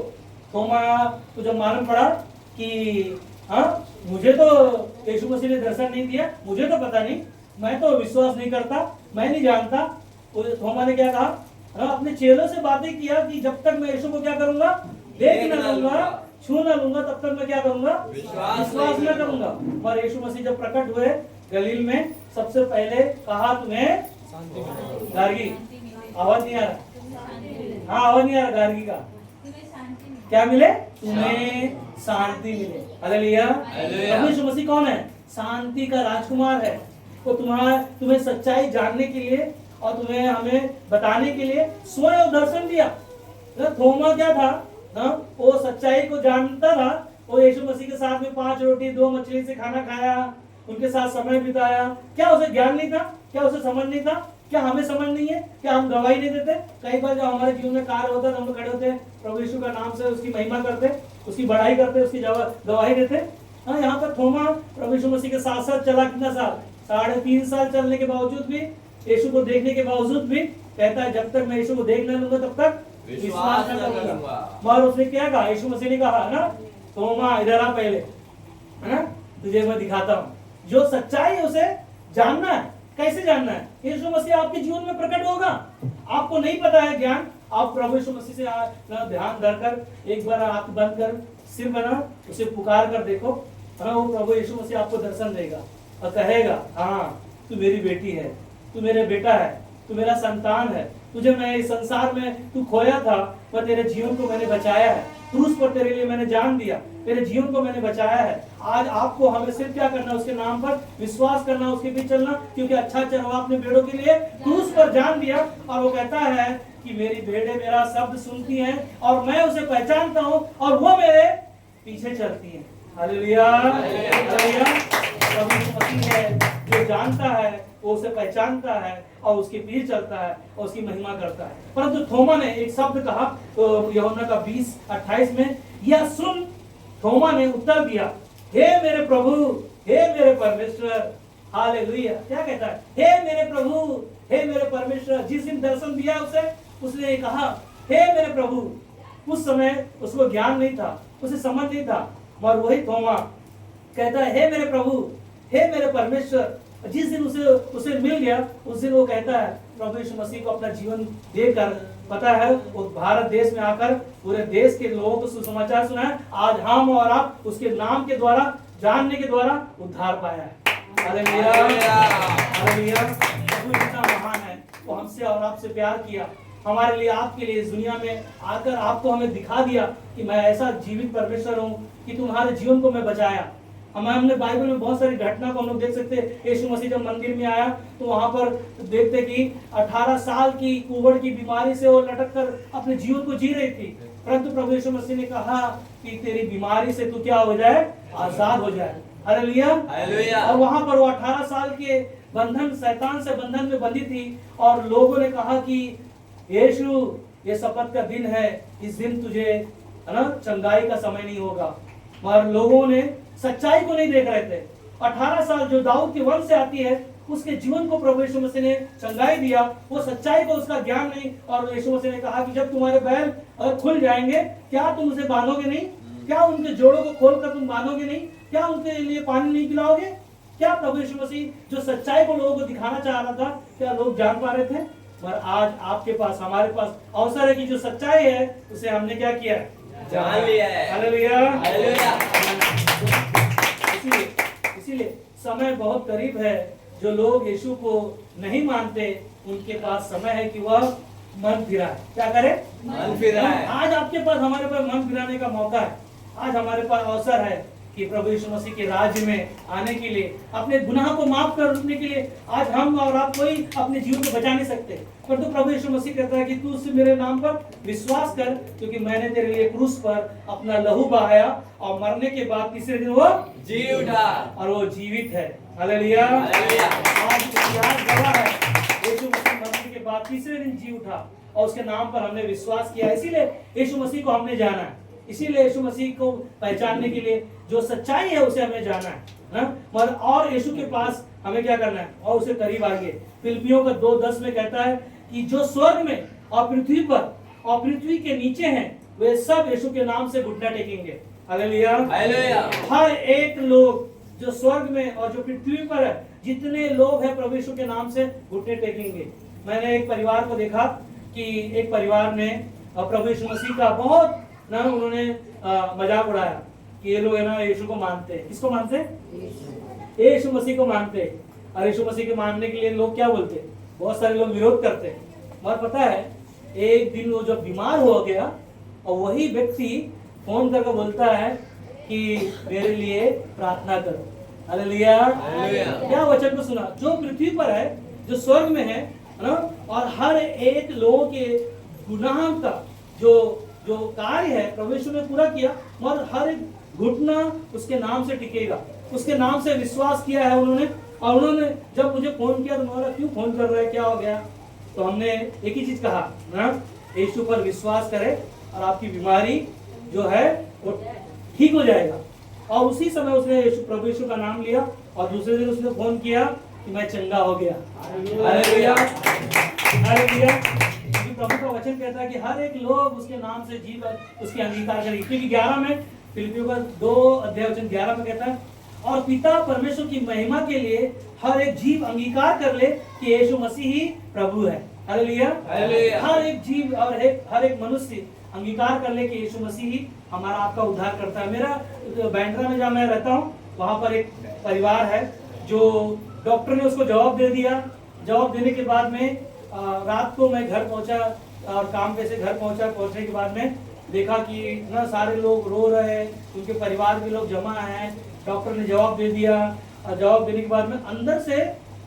थोमा को जब मालूम पड़ा कि मुझे तो यीशु मसीह ने दर्शन नहीं दिया, मुझे तो पता नहीं, मैं तो विश्वास नहीं करता, मैं नहीं जानता, तो थोमा ने क्या कहा? अपने चेलों से बातें किया कि जब तक मैं यीशु को क्या करूंगा, देख न लूंगा, छू न लूंगा, तब तक मैं क्या करूंगा? विश्वास न करूंगा। और यीशु मसीह जब प्रकट हुए गलील में, सबसे पहले कहा तुम्हें गार्गी, आवाज नहीं आ रहा? आवाज नहीं आ रहा गार्गी का? क्या मिले? तुम्हें शांति मिले। हालेलुया। प्रभु यीशु मसीह कौन है? शांति का राजकुमार है। वो तुम्हें सच्चाई जानने के लिए और तुम्हें हमें बताने के लिए स्वयं दर्शन दिया। थोमा क्या था? वो सच्चाई को जानता था। वो यीशु मसीह के साथ में 5 रोटी 2 मछली से खाना खाया, उनके साथ समय बिताया। क्या उसे ज्ञान नहीं था? क्या उसे समझ नहीं था? क्या हमें समझ नहीं है? क्या हम गवाही नहीं देते? कई बार जब हमारे जीवन में कार्य होता है तो हम खड़े होते हैं, प्रभु यीशु का नाम से उसकी महिमा करते, उसकी बढ़ाई करते, उसकी गवाही देते। यहाँ पर थोमा प्रभु यीशु मसीह के साथ साथ चला कितना साल? 3.5 साल चलने के बावजूद भी, यीशु को देखने के बावजूद भी कहता है जब तक मैं यीशु को देख न लूंगा तब तक विश्वास न करूंगा। मगर उसने क्या कहा? यीशु मसीह ने कहा ना, थोमा इधर आ पहले, है ना, तुझे मैं दिखाता हूँ। जो सच्चाई है उसे जानना है। कैसे जानना है? यीशु मसीह आपके जीवन में प्रकट होगा। आपको नहीं पता है ज्ञान, आप प्रभु यीशु मसीह से ध्यान धरकर एक बार आंख बंद कर सिर बना उसे पुकार कर देखो, वो प्रभु यीशु मसीह आपको दर्शन देगा और कहेगा, हाँ तू मेरी बेटी है, तू मेरा बेटा है, तू मेरा संतान है, तुझे मैं इस संसार में तू खोया था पर तेरे जीवन को मैंने बचाया है, क्रूस पर तेरे लिए मैंने जान दिया, तेरे जीवन को मैंने बचाया है। आज आपको हमें सिर्फ क्या करना? उसके नाम पर विश्वास करना, उसके बीच चलना, क्योंकि अच्छा चरवाहा अपने भेड़ों के लिए क्रूस पर जान दिया। और वो कहता है कि मेरी भेड़ें मेरा शब्द सुनती हैं और मैं उसे पहचानता हूँ और वो मेरे पीछे चलती हैं। हालेलुया। हालेलुया। प्रभु यीशु मसीह है जो जानता है, वो उसे पहचानता है और उसके पीछे चलता है और उसकी महिमा करता है। परंतु थोमा ने एक शब्द कहा, तो यूहन्ना का 20:28 में, यह सुन थोमा ने उत्तर दिया, हे मेरे प्रभु, हे मेरे परमेश्वर। हालेलुया। क्या कहता है? हे मेरे प्रभु, हे मेरे परमेश्वर। जिस दिन दर्शन दिया उसने कहा हे मेरे प्रभु। उस समय उसको ज्ञान नहीं था, उसे समझ नहीं था, मगर वही थोमा कहता है हे मेरे प्रभु, हे मेरे परमेश्वर। जिस दिन उसे उसे मिल गया, उस दिन वो कहता है प्रभु यीशु मसीह को अपना जीवन देकर, पता है वो भारत देश में आकर पूरे देश के लोगों को सुसमाचार सुनाया। आज हम और आप उसके नाम के द्वारा, जानने के द्वारा उद्धार पाया है। Hallelujah, hallelujah. प्रभु इतना महान है, वो हमसे और आपसे प्यार किया, हमारे लिए, आपके लिए इस दुनिया में आकर आपको हमें दिखा दिया कि मैं ऐसा जीवित परमेश्वर हूँ कि तुम्हारे जीवन को मैं बचाया। हमने बाइबल में बहुत सारी घटना को हम लोग देख सकते हैं। यीशु मसीह जब मंदिर में आया तो वहां पर देखते कि 18 साल की कुंवर की बीमारी से वो लटक कर अपने जीवन को जी रही थी, परंतु प्रभु यीशु मसीह ने कहा कि तेरी बीमारी से तू क्या हो जाए, आजाद हो जाए। Hallelujah, hallelujah. और वहां पर वो 18 साल के बंधन, शैतान से बंधन में बंधी थी, और लोगों ने कहा कि यीशु ये शपथ का दिन है, इस दिन तुझे है ना चंगाई का समय नहीं होगा। मगर लोगों ने सच्चाई को नहीं देख रहे थे। 18 साल जो दाऊद के वंश से आती है, उसके जीवन को प्रभु यीशु मसीह ने चंगाई दिया, वो सच्चाई को उसका ज्ञान नहीं। और यीशु मसीह ने कहा कि जब तुम्हारे बैल अगर खुल जाएंगे, क्या तुम उसे बांधोगे नहीं? क्या उनके जोड़ों को खोलकर तुम बांधोगे नहीं? क्या उनके लिए पानी नहीं पिलाओगे? क्या प्रभु यीशु मसीह जो सच्चाई को लोगों को दिखाना चाह रहा था, क्या लोग जान पा रहे थे? पर आज आपके पास, हमारे पास अवसर है कि जो सच्चाई है उसे हमने क्या किया, जान लिया है। Hallelujah, hallelujah. इसीलिए समय बहुत करीब है। जो लोग यीशु को नहीं मानते, उनके पास समय है कि वह मन फिराए। क्या करे? मन फिराए। आज आपके पास, हमारे पास मन फिराने का मौका है। आज हमारे पास अवसर है कि प्रभु यीशु मसीह के राज्य में आने के लिए, अपने गुनाह को माफ करने के लिए। आज हम और आप कोई अपने जीवन को बचा नहीं सकते, परंतु प्रभु यीशु मसीह कहता है कि तू उससे मेरे नाम पर विश्वास कर, क्योंकि मैंने तेरे लिए क्रूस पर अपना लहू बहाया और मरने के बाद तीसरे दिन वो जी उठा और वो जीवित है। Hallelujah, hallelujah. आज इतिहास गवाह है, यीशु मसीह मरने के बाद तीसरे दिन जी उठा और उसके नाम पर हमने विश्वास किया। इसीलिए यीशु मसीह को हमने जाना है, इसीलिए यीशु मसीह को पहचानने के लिए जो सच्चाई है उसे हमें जाना है ना। मगर और यीशु के पास हमें क्या करना है, और उसे करीब आइए। फिलिपियों का 2:10 में कहता है कि जो स्वर्ग में और पृथ्वी पर और पृथ्वी के नीचे हैं, वे सब यीशु के नाम से घुटना टेकेंगे। Hallelujah, hallelujah. हर एक लोग जो स्वर्ग में और जो पृथ्वी पर है, जितने लोग हैं प्रभु यीशु के नाम से घुटने टेकेंगे। मैंने एक परिवार को देखा कि एक परिवार ने प्रभु यीशु मसीह का बहुत ना उन्होंने मजाक उड़ाया कि ये लोग है ना यीशु को मानते हैं। किसको मानते हैं? यीशु मसीह को मानते हैं। और यीशु मसीह के मानने के लिए लोग क्या बोलते हैं? बहुत सारे लोग विरोध करते हैं। मगर पता है, एक दिन वो जब बीमार हो गया और वही व्यक्ति फोन करके बोलता है कि मेरे लिए प्रार्थना करो। Hallelujah, hallelujah. क्या वचन को सुना? जो पृथ्वी पर है, जो स्वर्ग में है ना, और हर एक लोगों के गुनाह का जो कार्य है प्रभु यीशु ने पूरा किया, मगर हर एक घुटना उसके नाम से टिकेगा। उसके नाम से विश्वास किया है उन्होंने। और उन्होंने जब मुझे फोन किया तो मैं बोला, क्यों फोन कर रहे हैं, क्या हो गया? तो हमने एक ही चीज कहा ना, यीशु पर विश्वास करें और आपकी बीमारी जो है वो ठीक हो जाएगा। और उसी समय उसने प्रभु यीशु का नाम लिया और दूसरे दिन उसने फोन किया कि मैं चंगा हो गया। Hallelujah, hallelujah. प्रभु का वचन कहता है कि हर एक लोग उसके नाम से जीवन उसके अंगीकार करेंगे। क्योंकि 11 में, फिलिपियों का 2:11 में कहता है, और पिता परमेश्वर की महिमा के लिए हर एक जीव अंगीकार कर ले कि यीशु मसीह ही प्रभु है। Hallelujah, hallelujah. हर एक जीव और हर एक मनुष्य अंगीकार कर ले कि यीशु मसीह ही हमारा आपका उद्धार करता है। मेरा बैंड्रा में जहाँ मैं रहता हूँ, वहाँ पर एक परिवार है जो डॉक्टर ने उसको जवाब दे दिया। जवाब देने के बाद में रात को मैं घर पहुंचा और काम पे से घर पहुंचने के बाद में देखा कि इतना सारे लोग रो रहे हैं, उनके परिवार के लोग जमा हैं। डॉक्टर ने जवाब दे दिया और जवाब देने के बाद में अंदर से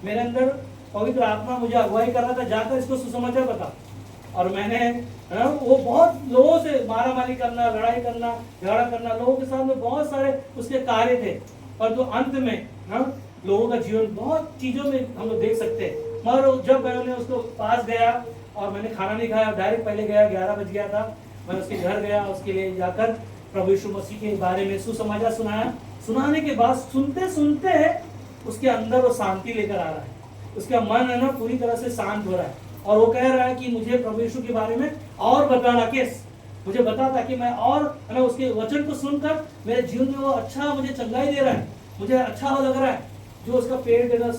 मेरे अंदर पवित्र आत्मा मुझे अगुवाई कर रहा था, जाकर इसको सुसमाचार बता। और मैंने वो बहुत लोगों से मारामारी करना, लड़ाई करना, झगड़ा करना, लोगों के साथ में बहुत सारे उसके कार्य थे। और तो अंत में लोगों का जीवन बहुत चीजों में हम लोग देख सकते हैं। मगर जब मैंने उसको पास गया और मैंने खाना नहीं खाया, डायरेक्ट पहले गया, 11 बज गया था, मैं उसके घर गया, उसके लिए जाकर प्रभु यीशु मसीह के बारे में सुसमाचार सुनाया। सुनाने के बाद सुनते सुनते उसके अंदर वो शांति लेकर आ रहा है, उसका मन है ना पूरी तरह से शांत हो रहा है। और वो कह रहा है कि मुझे प्रभु यीशु के बारे में और बताना, केस मुझे बता, ताकि मैं और है ना उसके वचन को सुनकर मेरे जीवन में वो अच्छा मुझे चंगाई दे रहा है, मुझे अच्छा हो लग रहा है। जो उसका पेट एकदम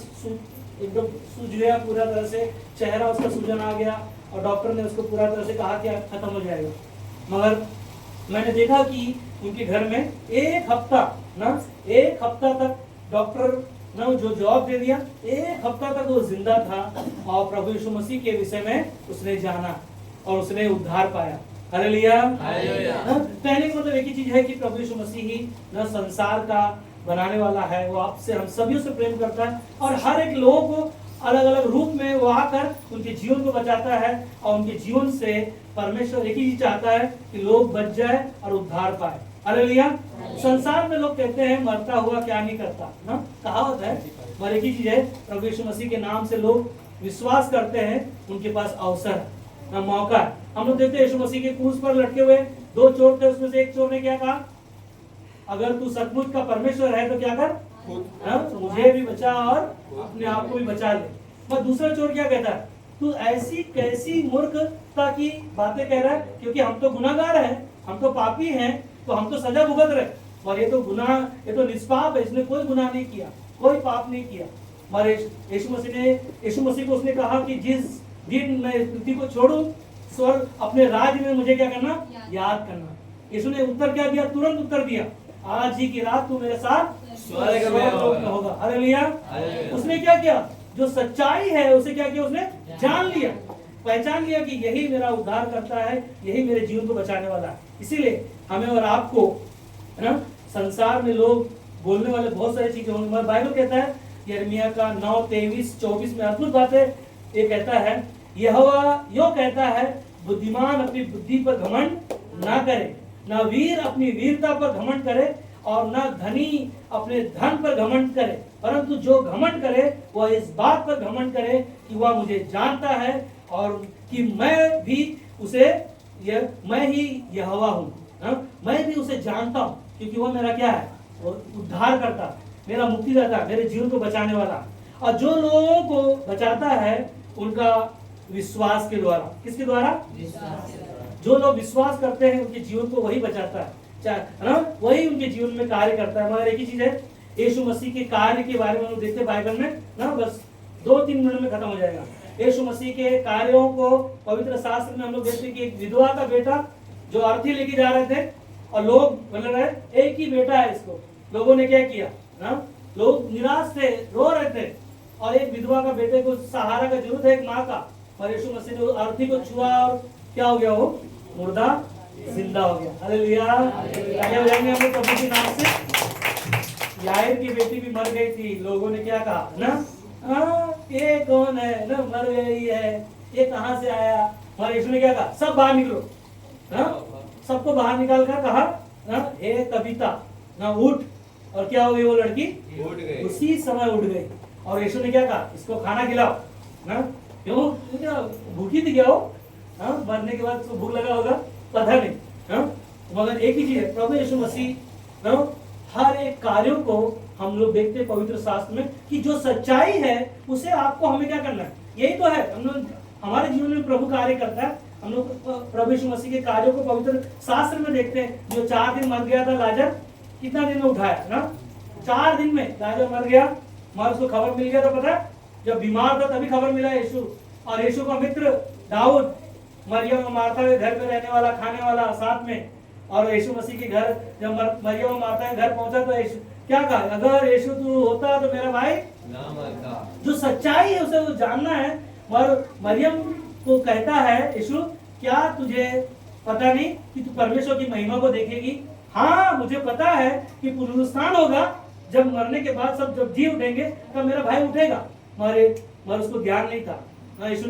सूज गया पूरा तरह से, चेहरा उसका सूजन आ गया और डॉक्टर ने उसको पूरा तरह से कहा कि अब खत्म हो जाएगा। मगर मैंने देखा कि उनके घर में एक हफ्ता तक डॉक्टर ने जो जवाब दे दिया, एक हफ्ता तक वो जिंदा था और प्रभु यीशु मसीह के विषय में उसने जाना और उसने उद्धार पाया। हालेलुया। कहने का मतलब एक ही चीज है कि प्रभु यीशु मसीह ही न संसार का बनाने वाला है, वो आपसे हम सभी से प्रेम करता है और हर एक लोगों को अलग अलग रूप में वो आकर उनके जीवन को बचाता है और उनके जीवन से परमेश्वर एक ही चीज चाहता है कि लोग बच जाए और उद्धार पाए। हालेलुया। संसार में लोग कहते हैं मरता हुआ क्या नहीं करता ना, कहावत है, पर एक ही चीज है, प्रभु यीशु मसीह के नाम से लोग विश्वास करते हैं, उनके पास अवसर है ना, मौका है। हम लोग देखते हैं यीशु मसीह के क्रूस पर लटके हुए 2 चोर थे, उसमें से एक चोर ने क्या कहा, अगर तू सचमुच का परमेश्वर है तो क्या कर, मुझे भी बचा और अपने आप को भी बचा ले। पर दूसरा चोर क्या कहता है, तू ऐसी कैसी मूर्खता की बातें कह रहा है, क्योंकि हम तो गुनाहगार हैं, हम तो पापी हैं, तो हम तो सजा भुगत रहे और ये तो निष्पाप है, इसने कोई गुनाह नहीं किया, कोई पाप नहीं किया। और यीशु मसीह को उसने कहा कि जिस दिन मैं इस पृथ्वी को छोड़ूं, स्वर्ग अपने राज्य में मुझे क्या करना, याद करना। यीशु ने उत्तर क्या दिया, तुरंत उत्तर दिया, आज ही की रात तू मेरे साथ स्वर्ग में होगा। हालेलुया। उसने क्या किया, जो सच्चाई है उसे क्या किया, उसने जान लिया, पहचान लिया कि यही मेरा उद्धार करता है, यही मेरे जीवन को बचाने वाला है। इसीलिए हमें और आपको, है ना, संसार में लोग बोलने वाले बहुत सारी चीजें होंगी, मगर बाइबल कहता है यिर्मयाह का 9:23-24 में अद्भुत बात है। ये कहता है, यहोवा यो कहता है, बुद्धिमान अपनी बुद्धि पर घमंड ना करे, न वीर अपनी वीरता पर घमंड करे और न धनी अपने धन पर घमंड करे, परंतु जो घमंड करे वह इस बात पर घमंड करे कि वह मुझे जानता है और कि मैं ही यहोवा हूँ, मैं भी उसे जानता हूँ, क्योंकि वो मेरा क्या है, वो उद्धार करता, मेरा मुक्तिदाता, मेरे जीवन को बचाने वाला। और जो लोगों को बचाता है उनका विश्वास के द्वारा, किसके द्वारा, जो लोग विश्वास करते हैं उनके जीवन को वही बचाता है ना, वही उनके जीवन में कार्य करता है। मगर एक ही चीज है, यीशु मसीह के कार्य के बारे में हम देखते हैं बाइबल में ना, बस 2-3 मिनट में खत्म हो जाएगा। यीशु मसीह के कार्यों को पवित्र शास्त्र में हम लोग देखते हैं कि एक विधवा का बेटा जो अर्थी लेके जा रहे थे और लोग बोल रहे एक ही बेटा है इसको, लोगों ने क्या किया ना, लोग निराश थे, रो रहे थे और एक विधवा का बेटे को सहारा का जरूरत है, एक माँ का, और यीशु मसीह ने अर्थी को छुआ और क्या हो गया, वो मुर्दा जिंदा हो गया। हालेलुया। आगे बढ़ेंगे हम लोग प्रभु के नाम से। याईर की बेटी भी मर गई थी, लोगों ने क्या कहा ना, ये कौन है ना, मर गई है, ये कहाँ से आया, और यीशु ने क्या कहा, सब बाहर निकलो, सबको बाहर निकाल कर कहा ना, हे तबीता ना उठ, और क्या हो गई, वो लड़की उठ गई, उसी समय उठ गई। और यीशु ने क्या कहा, इसको खाना खिलाओ ना, क्यों, क्या भूखी थी क्या वो, मरने के बाद भूख लगा होगा, पता नहीं, मगर एक ही चीज है, प्रभु यीशु मसीह हर एक कार्यों को हम लोग देखते हैं पवित्र शास्त्र में कि जो सच्चाई है उसे आपको हमें क्या करना है, यही तो है, हम लोग हमारे जीवन में प्रभु कार्य करता है। हम लोग प्रभु यीशु मसीह के कार्यों को पवित्र शास्त्र में देखते हैं। जो 4 दिन मर गया था लाजर, कितना दिन में उठाया ना, 4 दिन में लाजर मर गया, मगर उसको खबर मिल गया, तो पता है जब बीमार था तभी खबर मिला यीशु, और यीशु का मित्र दाऊद, मरियम और मार्था के घर में रहने वाला, खाने वाला साथ में, और यीशु मसीह के घर जब मरियम और मार्था के घर पहुंचा तो यीशु क्या कहा, अगर यीशु तू होता तो मेरा भाई ना मरता। जो सच्चाई है उसे वो जानना है। और मरियम को कहता है यीशु, क्या तुझे पता नहीं कि तू परमेश्वर की महिमा को देखेगी? हाँ, मुझे पता है कि पुनरुत्थान होगा, जब मरने के बाद सब जब जी उठेंगे तब मेरा भाई उठेगा। मगर उसको ज्ञान नहीं था। यीशु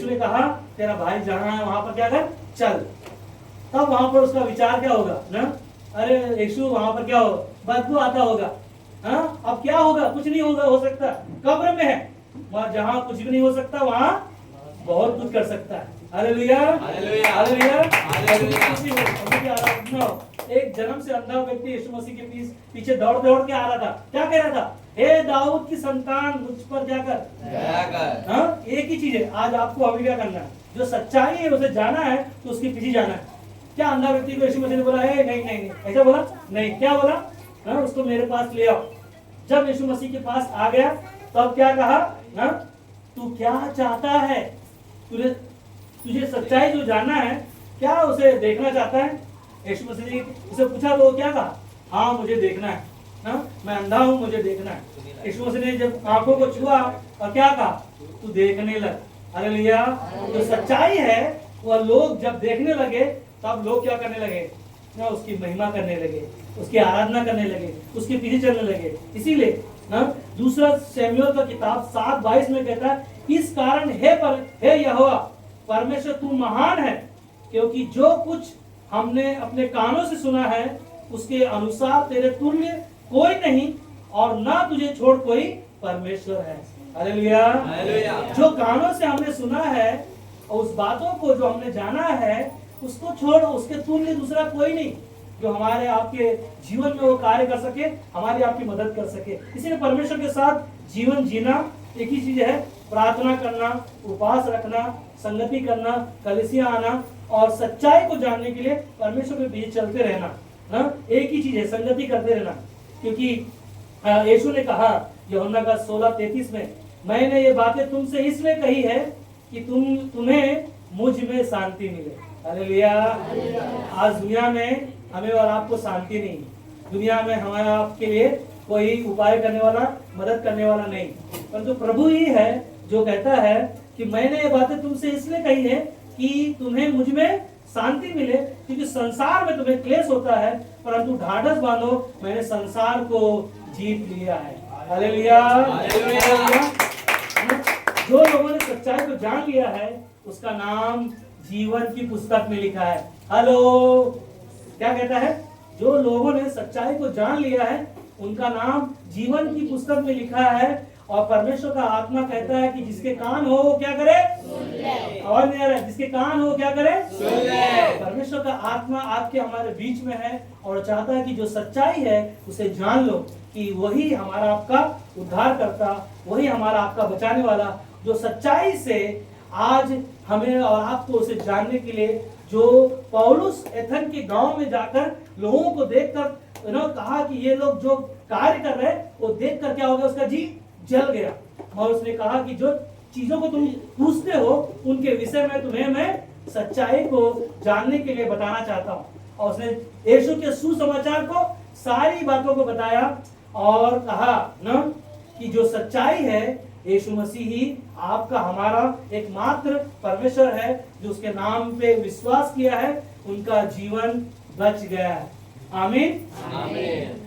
ने कहा, तेरा भाई जहाँ है वहां पर क्या कर, चल। तब वहां पर उसका विचार क्या होगा ना, अरे यीशु वहां पर क्या होगा, बदबू आता होगा, हाँ अब क्या होगा, कुछ नहीं होगा, हो सकता कब्र में है, वहां जहाँ कुछ भी नहीं हो सकता वहां बहुत कुछ कर सकता है। Hallelujah, hallelujah, hallelujah. एक जन्म से अंधा व्यक्ति यीशु मसीह के पीछे दौड़ के आ रहा था, क्या कह रहा था, हे दाऊद की संतान मुझ पर क्या कर, दया कर। हाँ, एक ही चीज है, आज आपको हमें क्या करना है, जो सच्चाई है उसे जाना है तो उसके पीछे जाना है। क्या अंधा व्यक्ति को यीशु मसीह ने बोला है नहीं नहीं नहीं, ऐसा बोला नहीं, क्या बोला, हाँ उसको मेरे पास ले आओ, जब यीशु मसीह के पास आ गया तब क्या कहा ना, तू क्या चाहता है, तुझे सच्चाई जो जानना है, क्या उसे देखना चाहता है। यीशु मसीह ने उसे पूछा तो वो क्या कहा, हाँ मुझे देखना है ना, मैं अंधा हूँ मुझे देखना है। यीशु मसीह ने जब आंखों को छुआ और क्या कहा, तू देखने लग। हालेलुया। जो सच्चाई है वह लोग जब देखने लगे तब लोग क्या करने लगे ना, उसकी महिमा करने लगे, उसकी आराधना करने लगे, उसके पीछे चलने लगे। इसीलिए ना दूसरा शमूएल का किताब 7:22 में कहता है, इस कारण हे यहोवा परमेश्वर तू महान है, क्योंकि जो कुछ हमने अपने कानों से सुना है उसके अनुसार तेरे तुल्य कोई नहीं और ना तुझे छोड़ कोई परमेश्वर है। हालेलुया। हालेलुया। जो कानों से हमने सुना है और उस बातों को जो हमने जाना है उसको छोड़ उसके तुल्य दूसरा कोई नहीं जो हमारे आपके जीवन में वो कार्य कर सके, हमारी आपकी मदद कर सके। इसीलिए परमेश्वर के साथ जीवन जीना एक ही चीज है, प्रार्थना करना, उपवास रखना, संगति करना, कलीसिया आना और सच्चाई को जानने के लिए परमेश्वर के बीच चलते रहना ना, एक ही चीज है, संगति करते रहना। क्योंकि यीशु ने कहा यूहन्ना का 16:33 में, मैंने ये बातें तुमसे इसलिए कही है कि तुम्हें मुझ में शांति मिले। हालेलुया। आज दुनिया में हमें और आपको शांति नहीं, दुनिया में हमारे आपके लिए कोई उपाय करने वाला, मदद करने वाला नहीं, परंतु प्रभु ही है जो कहता है कि मैंने ये बातें तुमसे इसलिए कही है कि तुम्हें मुझ में शांति मिले, क्योंकि संसार में तुम्हें क्लेश होता है, परंतु ढाढ़स बांधो, मैंने संसार को जीत लिया है। हालेलुया। हालेलुया। जो लोगों ने सच्चाई को जान लिया है उसका नाम जीवन की पुस्तक में लिखा है। हेलो, क्या कहता है, जो लोगों ने सच्चाई को जान लिया है उनका नाम जीवन की पुस्तक में लिखा है। और परमेश्वर का आत्मा कहता है कि जिसके कान हो वो क्या करे, और नहीं आ रहा है, जिसके कान हो क्या करे, परमेश्वर का आत्मा आपके हमारे बीच में है और चाहता है कि जो सच्चाई है उसे जान लो कि वही हमारा आपका उद्धार करता, वही हमारा आपका बचाने वाला, जो सच्चाई से आज हमें और आपको उसे जानने के लिए, जो पौलुस एथेन के गांव में जाकर लोगों को देखकर कहा कि ये लोग जो कार्य कर रहे हैं वो देखकर क्या हो गया, उसका जी जल गया। और उसने कहा कि जो चीजों को तुम पूछते हो उनके विषय में तुम्हें मैं सच्चाई को जानने के लिए बताना चाहता हूँ। और उसने यीशु के सुसमाचार को, सारी बातों को बताया और कहा ना कि जो सच्चाई है यीशु मसीह ही आपका हमारा एकमात्र परमेश्वर है, जो उसके नाम पे विश्वास किया है उनका जीवन बच गया है। आमीन। आमीन।